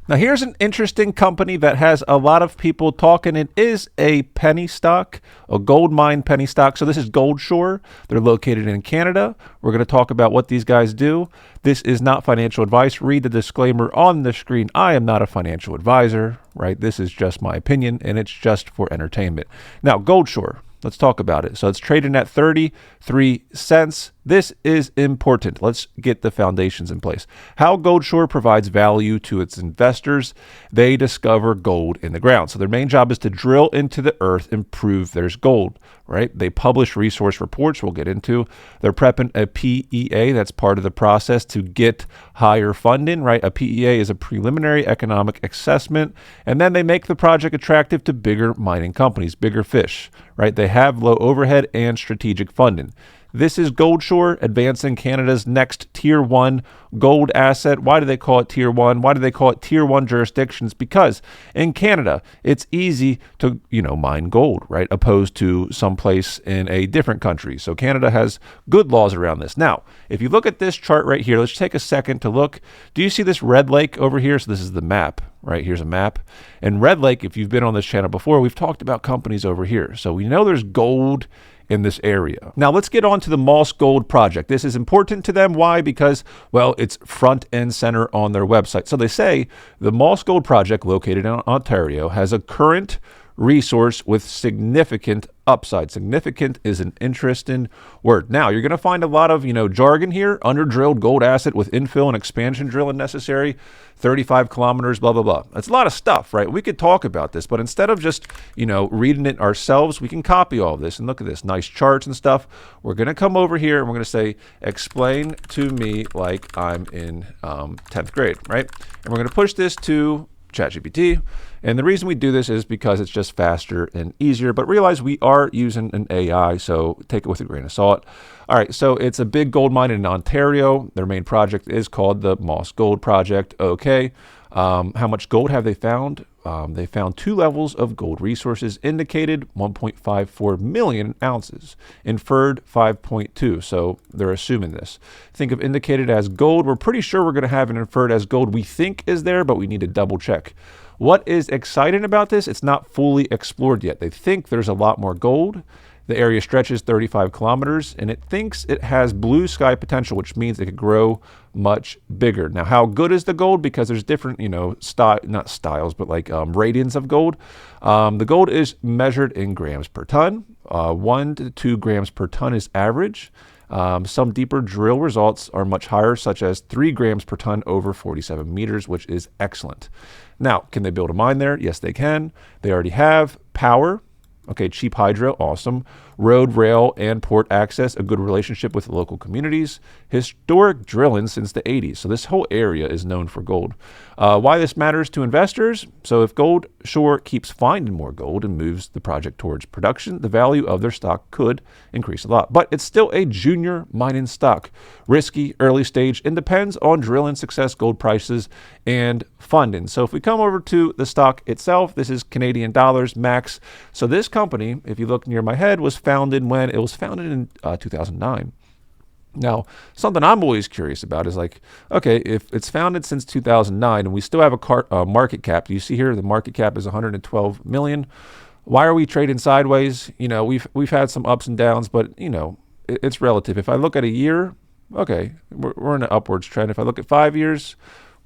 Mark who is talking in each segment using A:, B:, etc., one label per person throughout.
A: Now, here's an interesting company that has a lot of people talking. It is a penny stock, a gold mine penny stock. So this is Goldshore. They're located in Canada. We're going to talk about what these guys do. This is not financial advice. Read the disclaimer on the screen. I am not a financial advisor, right? This is just my opinion, and it's just for entertainment. Now, Goldshore. Let's talk about it. So it's trading at 33 cents. This is important. Let's get the foundations in place. How Goldshore provides value to its investors. They discover gold in the ground. So their main job is to drill into the earth and prove there's gold, right? They publish resource reports we'll get into. They're prepping a PEA. That's part of the process to get higher funding, right? A PEA is a preliminary economic assessment. And then they make the project attractive to bigger mining companies, bigger fish, right? They have low overhead and strategic funding. This is Goldshore advancing Canada's next Tier 1 gold asset. Why do they call it Tier 1? Why do they call it Tier 1 jurisdictions? Because in Canada, it's easy to, mine gold, right? Opposed to someplace in a different country. So Canada has good laws around this. Now, if you look at this chart right here, let's take a second to look. Do you see this red lake over here? So this is the map, right? Here's a map. And Red Lake, if you've been on this channel before, we've talked about companies over here. So we know there's gold in this area. Now let's get on to the Moss Gold project. This is important to them. Why? Because, well, it's front and center on their website. So they say the Moss Gold project located in Ontario has a current resource with significant upside. Significant is an interesting word. Now, you're going to find a lot of, jargon here. Under-drilled gold asset with infill and expansion drilling necessary. 35 kilometers, blah, blah, blah. That's a lot of stuff, right? We could talk about this, but instead of just, reading it ourselves, we can copy all of this. And look at this, nice charts and stuff. We're going to come over here and we're going to say, explain to me like I'm in 10th grade, right? And we're going to push this to ChatGPT. And the reason we do this is because it's just faster and easier, but realize we are using an AI, so take it with a grain of salt. All right, so it's a big gold mine in Ontario. Their main project is called the Moss Gold Project. Okay, how much gold have they found? They found 2 levels of gold resources, indicated 1.54 million ounces, inferred 5.2. So they're assuming this. Think of indicated as gold. We're pretty sure we're going to have an inferred as gold we think is there, but we need to double check. What is exciting about this? It's not fully explored yet. They think there's a lot more gold. The area stretches 35 kilometers, and it thinks it has blue sky potential, which means it could grow much bigger. Now, how good is the gold? Because there's different, not styles, but like radians of gold. The gold is measured in grams per ton. 1 to 2 grams per ton is average. Some deeper drill results are much higher, such as 3 grams per ton over 47 meters, which is excellent. Now, can they build a mine there? Yes, they can. They already have power. Okay, cheap hydro, awesome. Road, rail, and port access, a good relationship with the local communities. Historic drilling since the 80s. So this whole area is known for gold. Why this matters to investors? So if Goldshore keeps finding more gold and moves the project towards production, the value of their stock could increase a lot. But it's still a junior mining stock. Risky, early stage, and depends on drilling success, gold prices, and funding. So if we come over to the stock itself, this is Canadian dollars max. So this company, if you look near my head, was founded when it was founded in 2009. Now, something I'm always curious about is like, okay, if it's founded since 2009 and we still have a market cap, you see here the market cap is 112 million. Why are we trading sideways? We've had some ups and downs, but it's relative. If I look at a year, okay, we're in an upwards trend. If I look at 5 years,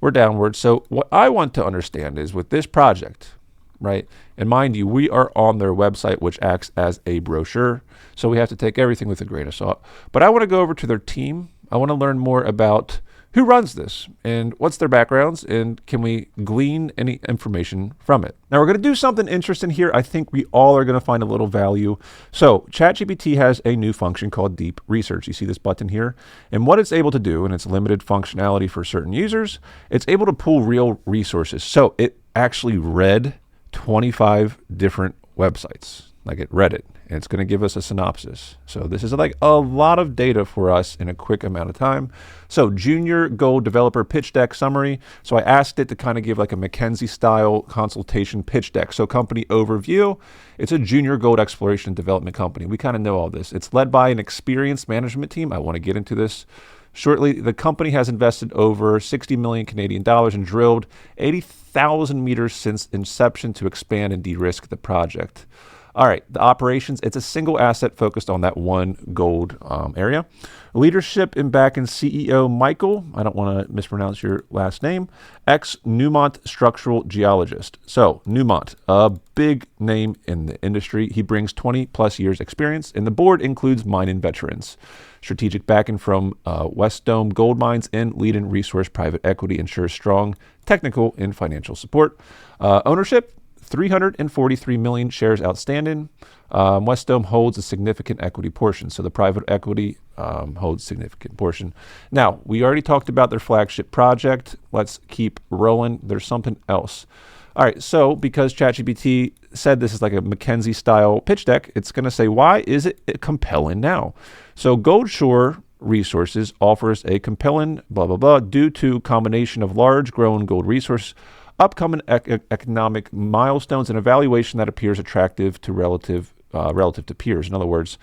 A: we're downwards. So what I want to understand is with this project, right? And mind you, we are on their website, which acts as a brochure. So we have to take everything with a grain of salt. But I want to go over to their team. I want to learn more about who runs this and what's their backgrounds, and can we glean any information from it. Now we're going to do something interesting here. I think we all are going to find a little value. So ChatGPT has a new function called Deep Research. You see this button here, and what it's able to do, and it's limited functionality for certain users, it's able to pull real resources. So it actually read 25 different websites. Like it read it, and it's going to give us a synopsis. So this is like a lot of data for us in a quick amount of time. So junior gold developer pitch deck summary. So I asked it to kind of give like a McKinsey style consultation pitch deck. So company overview, it's a junior gold exploration and development company. We kind of know all this. It's led by an experienced management team. I want to get into this shortly. The company has invested over 60 million Canadian dollars and drilled 83 1,000 meters since inception to expand and de-risk the project. All right, the operations, it's a single asset focused on that one gold area. Leadership and back in CEO Michael, I don't want to mispronounce your last name, ex-Newmont structural geologist. So Newmont, a big name in the industry. He brings 20 plus years experience, and the board includes mining veterans. Strategic backing from West Dome Gold Mines and Leading Resource Private Equity ensures strong technical and financial support. Ownership, 343 million shares outstanding. West Dome holds a significant equity portion, so the private equity holds a significant portion. Now, we already talked about their flagship project. Let's keep rolling. There's something else. All right, so because ChatGPT said this is like a McKinsey-style pitch deck, it's going to say, why is it compelling now? So Goldshore Resources offers a compelling blah, blah, blah due to combination of large growing gold resource, upcoming economic milestones, and evaluation that appears attractive to relative to peers. In other words,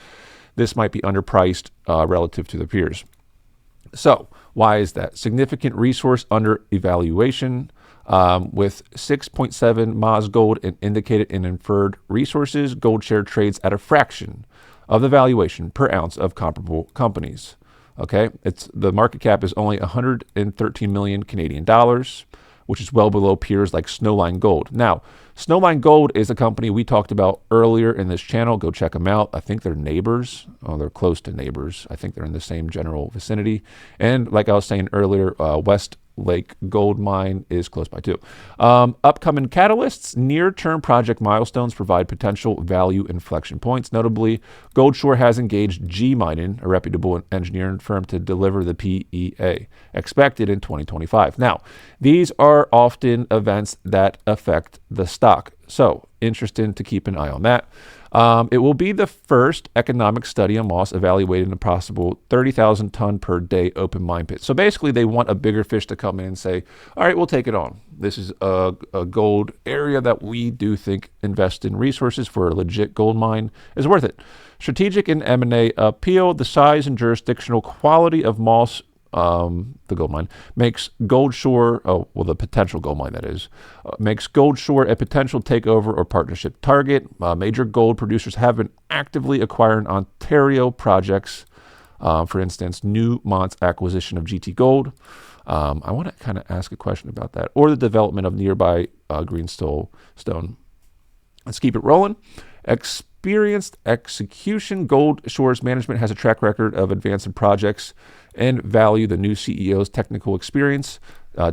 A: this might be underpriced relative to the peers. So why is that? Significant resource under evaluation with 6.7 Moz gold and indicated and inferred resources. Goldshare trades at a fraction of the valuation per ounce of comparable companies. Okay, the market cap is only 113 million Canadian dollars, which is well below peers like Snowline Gold. Now, Snowline Gold is a company we talked about earlier in this channel. Go check them out. I think they're neighbors. Oh, they're close to neighbors. I think they're in the same general vicinity. And like I was saying earlier, West Lake Gold Mine is close by too. Upcoming catalysts, near-term project milestones provide potential value inflection points. Notably, Goldshore has engaged G Mining, a reputable engineering firm, to deliver the PEA, expected in 2025. Now, these are often events that affect the stock, so interesting to keep an eye on that. It will be the first economic study on Moss evaluating a possible 30,000 ton per day open mine pit. So basically they want a bigger fish to come in and say, all right, we'll take it on. This is a gold area that we do think invest in resources for a legit gold mine is worth it. Strategic and M&A appeal, the size and jurisdictional quality of Moss, the gold mine, makes Goldshore, the potential gold mine that is, makes Goldshore a potential takeover or partnership target. Major gold producers have been actively acquiring Ontario projects. For instance, Newmont's acquisition of GT Gold. I want to kind of ask a question about that, or the development of nearby Greenstone. Let's keep it rolling. Experienced execution. Goldshore's management has a track record of advancing projects and value the new CEO's technical experience.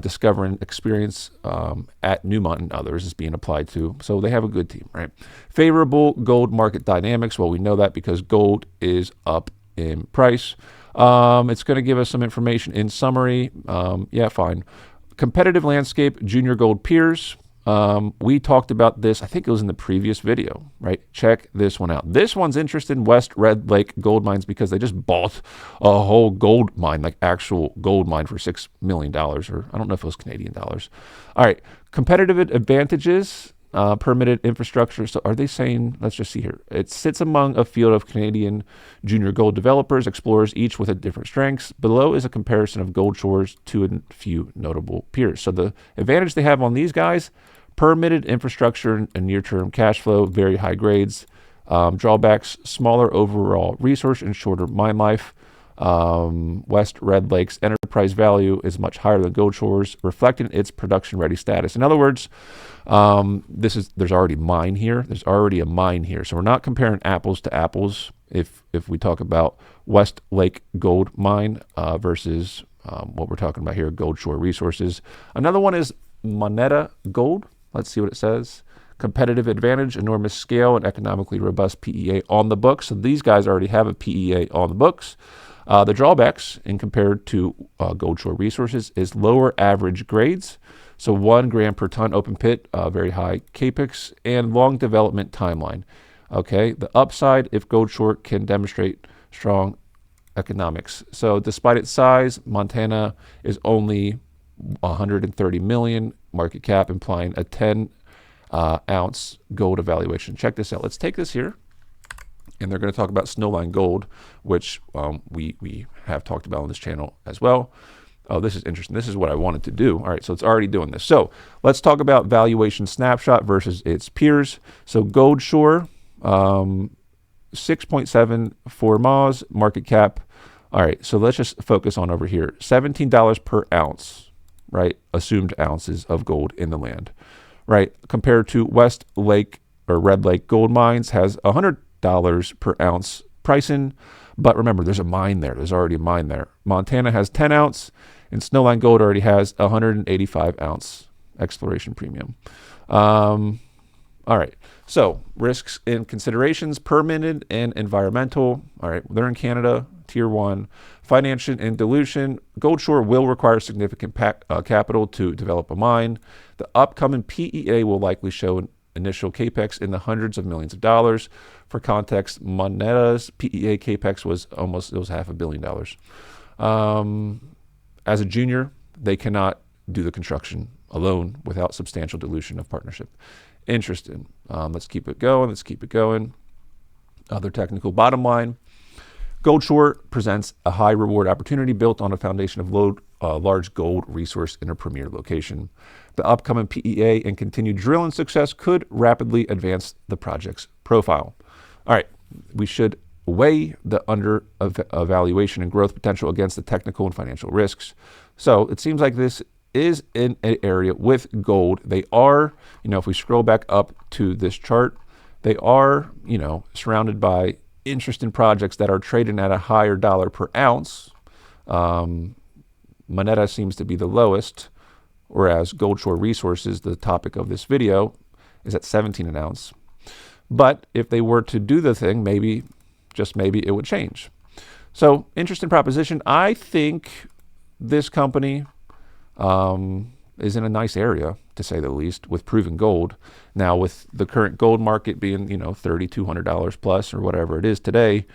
A: Discovering experience at Newmont and others is being applied to. So they have a good team, right? Favorable gold market dynamics. Well, we know that because gold is up in price. It's going to give us some information in summary. Yeah, fine. Competitive landscape, junior gold peers. We talked about this, I think it was in the previous video, right? Check this one out. This one's interesting, West Red Lake Gold Mines, because they just bought a whole gold mine, like actual gold mine for $6 million, or I don't know if it was Canadian dollars. All right, competitive advantages, permitted infrastructure. So are they saying, let's just see here. It sits among a field of Canadian junior gold developers, explorers, each with a different strengths. Below is a comparison of Goldshore's to a few notable peers. So the advantage they have on these guys, permitted infrastructure and near-term cash flow, very high grades. Drawbacks, smaller overall resource and shorter mine life. West Red Lake's enterprise value is much higher than Goldshore's, reflecting its production-ready status. In other words, there's already mine here. There's already a mine here. So we're not comparing apples to apples if we talk about West Lake Gold Mine versus what we're talking about here, Goldshore Resources. Another one is Moneta Gold. Let's see what it says. Competitive advantage, enormous scale, and economically robust PEA on the books. So these guys already have a PEA on the books. The drawbacks, in compared to Goldshore Resources, is lower average grades. So 1 gram per ton open pit, very high capex, and long development timeline. Okay, the upside, if Goldshore can demonstrate strong economics. So despite its size, Montana is only 130 million market cap, implying a 10 ounce gold evaluation. Check this out. Let's take this here, and they're going to talk about Snowline Gold, which we have talked about on this channel as well. Oh, this is interesting. This is what I wanted to do. All right, so it's already doing this. So let's talk about valuation snapshot versus its peers. So Goldshore, 6.74 MAS, market cap. All right, so let's just focus on over here. $17 per ounce, right? Assumed ounces of gold in the land, right? Compared to West Lake or Red Lake Gold Mines has $100 per ounce pricing. But remember, there's a mine there. There's already a mine there. Montana has 10 ounce, and Snowline Gold already has 185 ounce exploration premium. All right. So risks and considerations: permitted and environmental. All right. They're in Canada, tier 1. Financial and dilution. Goldshore will require significant capital to develop a mine. The upcoming PEA will likely show an initial capex in the hundreds of millions of dollars. For context, Moneta's PEA capex was $500 million. As a junior, they cannot do the construction alone without substantial dilution of partnership. Interesting. Let's keep it going. Let's keep it going. Other technical bottom line. Goldshore presents a high reward opportunity built on a foundation of large gold resource in a premier location. The upcoming PEA and continued drilling success could rapidly advance the project's profile. All right, we should weigh the evaluation and growth potential against the technical and financial risks. So it seems like this is in an area with gold. They are, if we scroll back up to this chart, they are, surrounded by interesting projects that are trading at a higher dollar per ounce. Moneta seems to be the lowest, whereas Goldshore Resources, the topic of this video, is at 17 an ounce. But if they were to do the thing, maybe, just maybe, it would change. So, interesting proposition. I think this company is in a nice area, to say the least, with proven gold. Now, with the current gold market being, $3,200 plus or whatever it is today,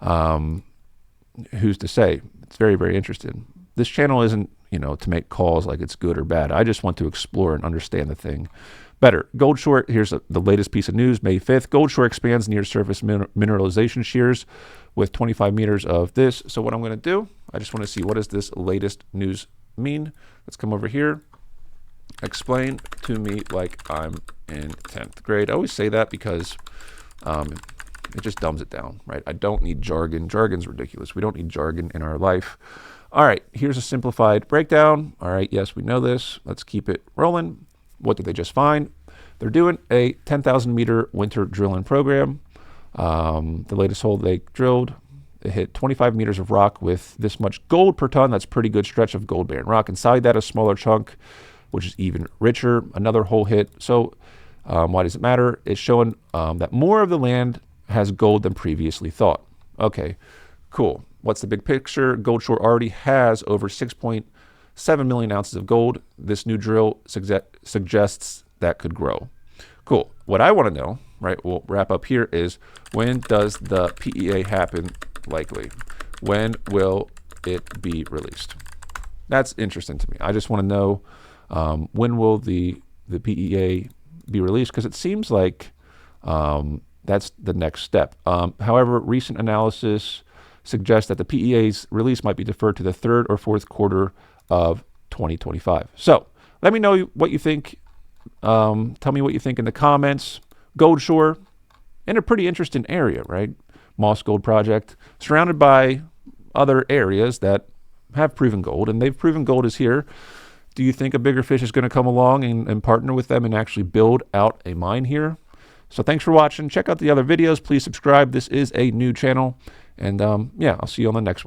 A: who's to say? It's very, very interesting. This channel isn't, to make calls like it's good or bad. I just want to explore and understand the thing better. Goldshore, here's the latest piece of news, May 5th. Goldshore expands near surface mineralization shears with 25 meters of this. So what I'm going to do, I just want to see, what does this latest news mean? Let's come over here. Explain to me like I'm in 10th grade. I always say that because it just dumbs it down, right? I don't need jargon. Jargon's ridiculous. We don't need jargon in our life. All right, here's a simplified breakdown. All right, yes, we know this. Let's keep it rolling. What did they just find? They're doing a 10,000 meter winter drilling program. The latest hole they drilled, it hit 25 meters of rock with this much gold per ton. That's a pretty good stretch of gold bearing rock. Inside that, a smaller chunk, which is even richer. Another hole hit. So why does it matter? It's showing that more of the land has gold than previously thought. Okay, cool. What's the big picture? Goldshore already has over 6.7 million ounces of gold. This new drill suggests that could grow. Cool. What I want to know, right, we'll wrap up here, is when does the PEA happen likely? When will it be released? That's interesting to me. I just want to know when will the PEA be released, because it seems like that's the next step. However, recent analysis suggests that the PEA's release might be deferred to the third or fourth quarter of 2025. So let me know what you think. Tell me what you think in the comments. Goldshore, in a pretty interesting area, right? Moss Gold Project, surrounded by other areas that have proven gold, and they've proven gold is here. Do you think a bigger fish is going to come along and partner with them and actually build out a mine here? So thanks for watching. Check out the other videos. Please subscribe. This is a new channel. And yeah, I'll see you on the next one.